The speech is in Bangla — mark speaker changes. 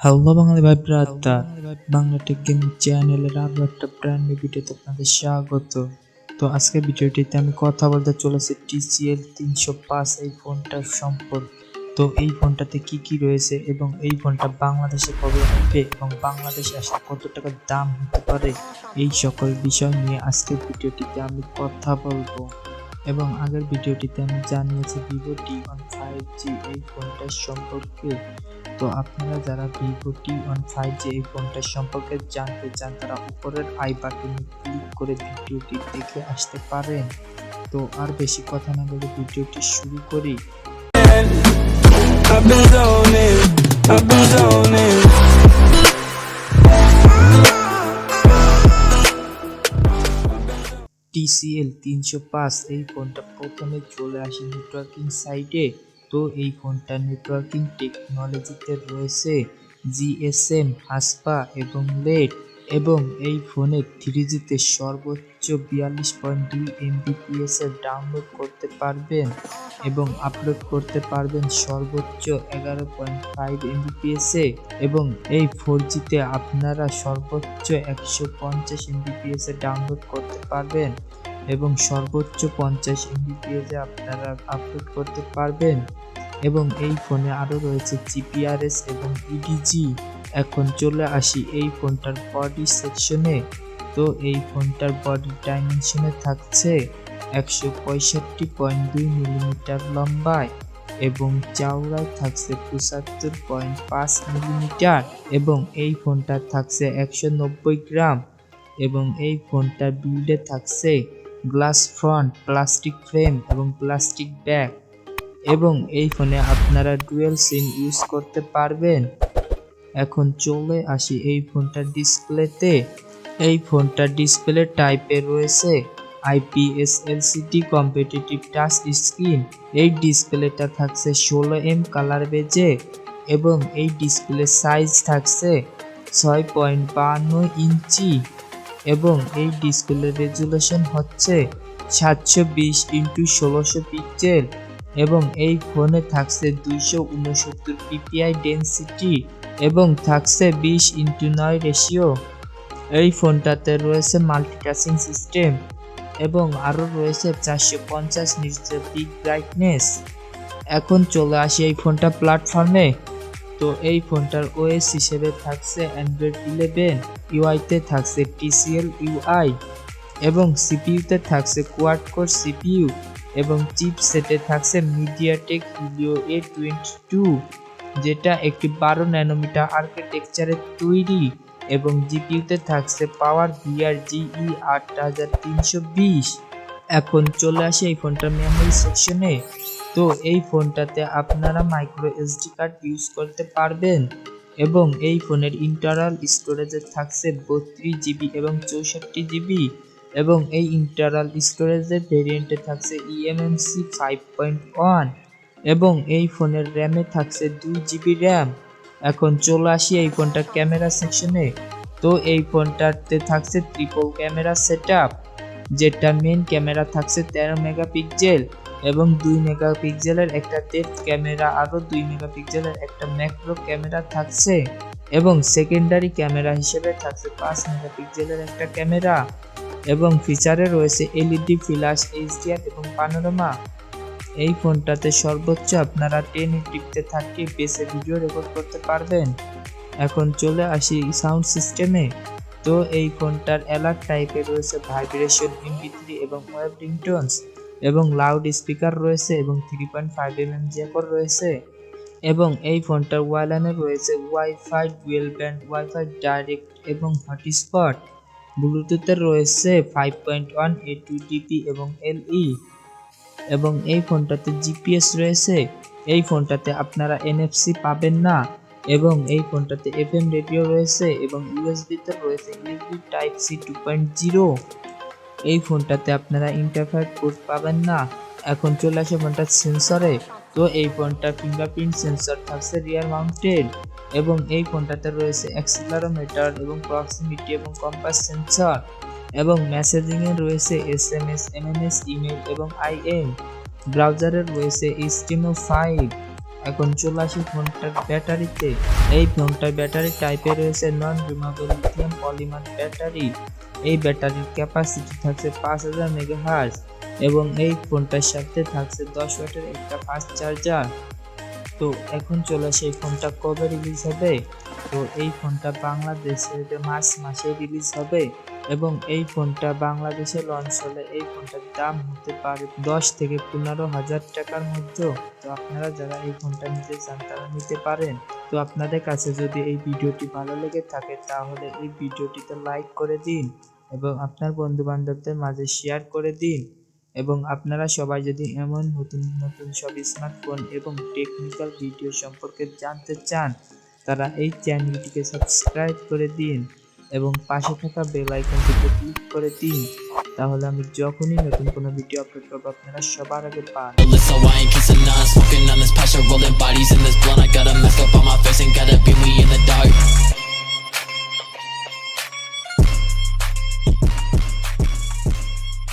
Speaker 1: হ্যালো বাঙালি ভাই ব্রাদার, বাংলা টেক গেমিং চ্যানেলের আরো একটা ব্র্যান্ড নিউ ভিডিওতে আপনাদের স্বাগত। তো আজকের ভিডিওটিতে আমি কথা বলতে চলেছি TCL 305 এই ফোনটার সম্পর্কে। তো এই ফোনটাতে কি কি রয়েছে এবং এই ফোনটা বাংলাদেশে কবে আসবে এবং বাংলাদেশে আসলে কত টাকা দাম হতে পারে, এই সকল বিষয় নিয়ে আজকের ভিডিওটিতে আমি কথা বলবো। এবং আগের ভিডিওটিতে আমি জানিয়েছি Vivo T1 5G এই ফোনটার সম্পর্কে। তো আপনারা যারা Vivo T1 5G এই ফোনটার সম্পর্কে জানতে চান তারা উপরের আই বাটনে ক্লিক করে ভিডিওটি দেখে আসতে পারেন। তো আর বেশি কথা না বলে ভিডিওটি শুরু করি। TCL 305 এই ফোনটা প্রথমে চলে আসে নেটওয়ার্কিং সাইডে। তো এই ফোনটা নেটওয়ার্কিং টেকনোলজিতে রয়েছে GSM, হাসপা এবং লেড, এবং এই ফোনে 3G তে সর্বোচ্চ 42.2 Mbps এর ডাউনলোড করতে পারবেন এবং আপলোড করতে পারবেন সর্বোচ্চ 11.5 Mbps এ, এবং এই 4G তে আপনারা সর্বোচ্চ 150 Mbps এ ডাউনলোড করতে পারবেন এবং সর্বোচ্চ 50 Mbps এ আপনারা আপলোড করতে পারবেন। এবং এই ফোনে আরো রয়েছে GPRS এবং EDG। এখন চলে আসি এই ফোনটার বডি সেকশনে। তো এই ফোনটার বডি ডাইমেনশনে থাকছে 165.2 মিলিমিটার লম্বায় এবং চওড়ায় থাকছে 75.5 মিলিমিটার, এবং এই ফোনটা থাকছে 190 গ্রাম, এবং এই ফোনটার বিল্ডে থাকছে গ্লাস ফ্রন্ট, প্লাস্টিক ফ্রেম এবং প্লাস্টিক ব্যাক, এবং এই ফোনে আপনারা ডুয়েল সিম ইউজ করতে পারবেন। এখন চলে আসি এই ফোনটার ডিসপ্লেতে। এই ফোনটার ডিসপ্লে টাইপে রয়েছে IPS LCD competitive touch screen. এই ডিসপ্লেটা থাকছে 16M কালার বেজে, এবং এই ডিসপ্লে সাইজ থাকছে 6.52 ইঞ্চি, এবং এই ডিসপ্লে রেজুলেশন হচ্ছে 720x1600 পিক্সেল, এবং এই ফোনে থাকছে 269 ppi ডেনসিটি এবং থাকছে 20:9 রেশিও। এই ফোনটাতে রয়েছে মাল্টিটাস্কিং সিস্টেম এবং আরো রয়েছে 450 নিটসের পিক ব্রাইটনেস। এখন চলে আসি এই ফোনটা প্ল্যাটফর্মে। তো এই ফোনটার OS হিসেবে থাকছে Android 11, UI তে থাকছে TCL UI, এবং CPU তে থাকছে কোয়াড কোর CPU, এবং চিপসেটে থাকছে MediaTek Helio A22, যেটা একটি 12 ন্যানোমিটার আর্কিটেকচারে তৈরি, এবং GPU তে থাকছে পাওয়ার VR GE 8320। এখন চলে আসে এই ফোনটার মেমোরি সেকশনে। তো এই ফোনটাতে আপনারা মাইক্রো SD কার্ড ইউজ করতে পারবেন, এবং এই ফোনের ইন্টারনাল স্টোরেজে থাকছে 32GB এবং 64GB, এবং এই ইন্টারনাল স্টোরেজের ভেরিয়েন্টে থাকছে eMMC 5.1, এবং এই ফোনের র্যামে থাকছে 2GB র্যাম। এখন চলে আসি এই ফোনটার ক্যামেরা সেকশনে। তো এই ফোনটাতে থাকছে ট্রিপল ক্যামেরা সেটআপ, যেটা মেইন ক্যামেরা থাকছে 13 মেগাপিক্সেল এবং 2 মেগাপিক্সেলের একটা ডেপথ ক্যামেরা, আরো 2 মেগাপিক্সেলের একটা ম্যাক্রো ক্যামেরা থাকছে, এবং সেকেন্ডারি ক্যামেরা হিসেবে থাকছে 5 মেগাপিক্সেলের একটা ক্যামেরা, এবং ফিচারে রয়েছে LED ফ্ল্যাশ, HDR এবং পানোরামা। এই ফোনটাতে সর্বোচ্চ আপনারা 1080p 30fps এ ভিডিও রেকর্ড করতে পারবেন। এখন চলে আসি সাউন্ড সিস্টেমে। তো এই ফোনটার অ্যালার্ট টাইপে রয়েছে ভাইব্রেশন, MP3 এবং ওয়েব রিংটোনস, এবং লাউড স্পিকার রয়েছে, এবং 3.5mm জ্যাকও রয়েছে, এবং এই ফোনটার ওয়াইল্যানে রয়েছে wifi, dual band wifi direct এবং হটস্পট। ব্লুটুথে রয়েছে 5.1 A2DP এবং LE, এবং এই ফোনটাতে GPS রয়েছে। এই ফোনটাতে আপনারা NFC পাবেন না, এবং এই ফোনটাতে FM রেডিও রয়েছে, এবং USB তে রয়েছে USB Type C 2.0। এই ফোনটাতে আপনারা ইন্টারফেস পোর্ট পাবেন না। এখন চলে আসে ফোনটার সেন্সরে। তো এই ফোনটার ফিঙ্গারপ্রিন্ট সেন্সর থাকছে রিয়ার মাউন্টেড, এবং এই ফোনটাতে রয়েছে অ্যাক্সিলারোমিটার এবং প্রক্সিমিটি এবং কম্পাস সেন্সর, এবং মেসেজিং এ রয়েছে SMS, MMS, ইমেল এবং IM। ব্রাউজারে রয়েছে HTML5। এখন চলে আসি ফোনটার ব্যাটারিতে। এই ফোনটার ব্যাটারি টাইপে রয়েছে non removable lithium polymer battery. এই ব্যাটারির ক্যাপাসিটি থাকছে 5000 মেগাহার্জ এবং এই ফোনটার সাথে থাকছে 10 ওয়াটের একটা ফাস্ট চার্জার। তো এখন চলে আসে এই ফোনটা কবে রিলিজ হবে। তো এই ফোনটা বাংলাদেশে মার্চ মাসে রিলিজ হবে এবং এই ফোনটা বাংলাদেশে লঞ্চ হলে এই ফোনটার দাম হতে পারে 10 থেকে 15,000 টাকার মধ্যে। তো আপনারা যারা এই ফোনটা নিতে চান তারা নিতে পারেন। তো আপনাদের কাছে যদি এই ভিডিওটি ভালো লেগে থাকে তাহলে এই ভিডিওটিতে লাইক করে দিন এবং আপনার বন্ধু বান্ধবদের মাঝে শেয়ার করে দিন। এবং আপনারা সবাই যদি এমন নতুন নতুন সব স্মার্টফোন এবং টেকনিক্যাল ভিডিও সম্পর্কে জানতে চান তারা এই চ্যানেলটিকে সাবস্ক্রাইব করে দিন এবং পাশে থাকা বেল আইকনটিতে ক্লিক করে দিন, তাহলে আমি যখনই নতুন কোনো ভিডিও আপলোড করবো আপনারা সবার আগে পান।
Speaker 2: So I ain't kissing none, smoking on this passion, rolling bodies in this blunt. I got a mask up on my face and gotta beat me in the dark.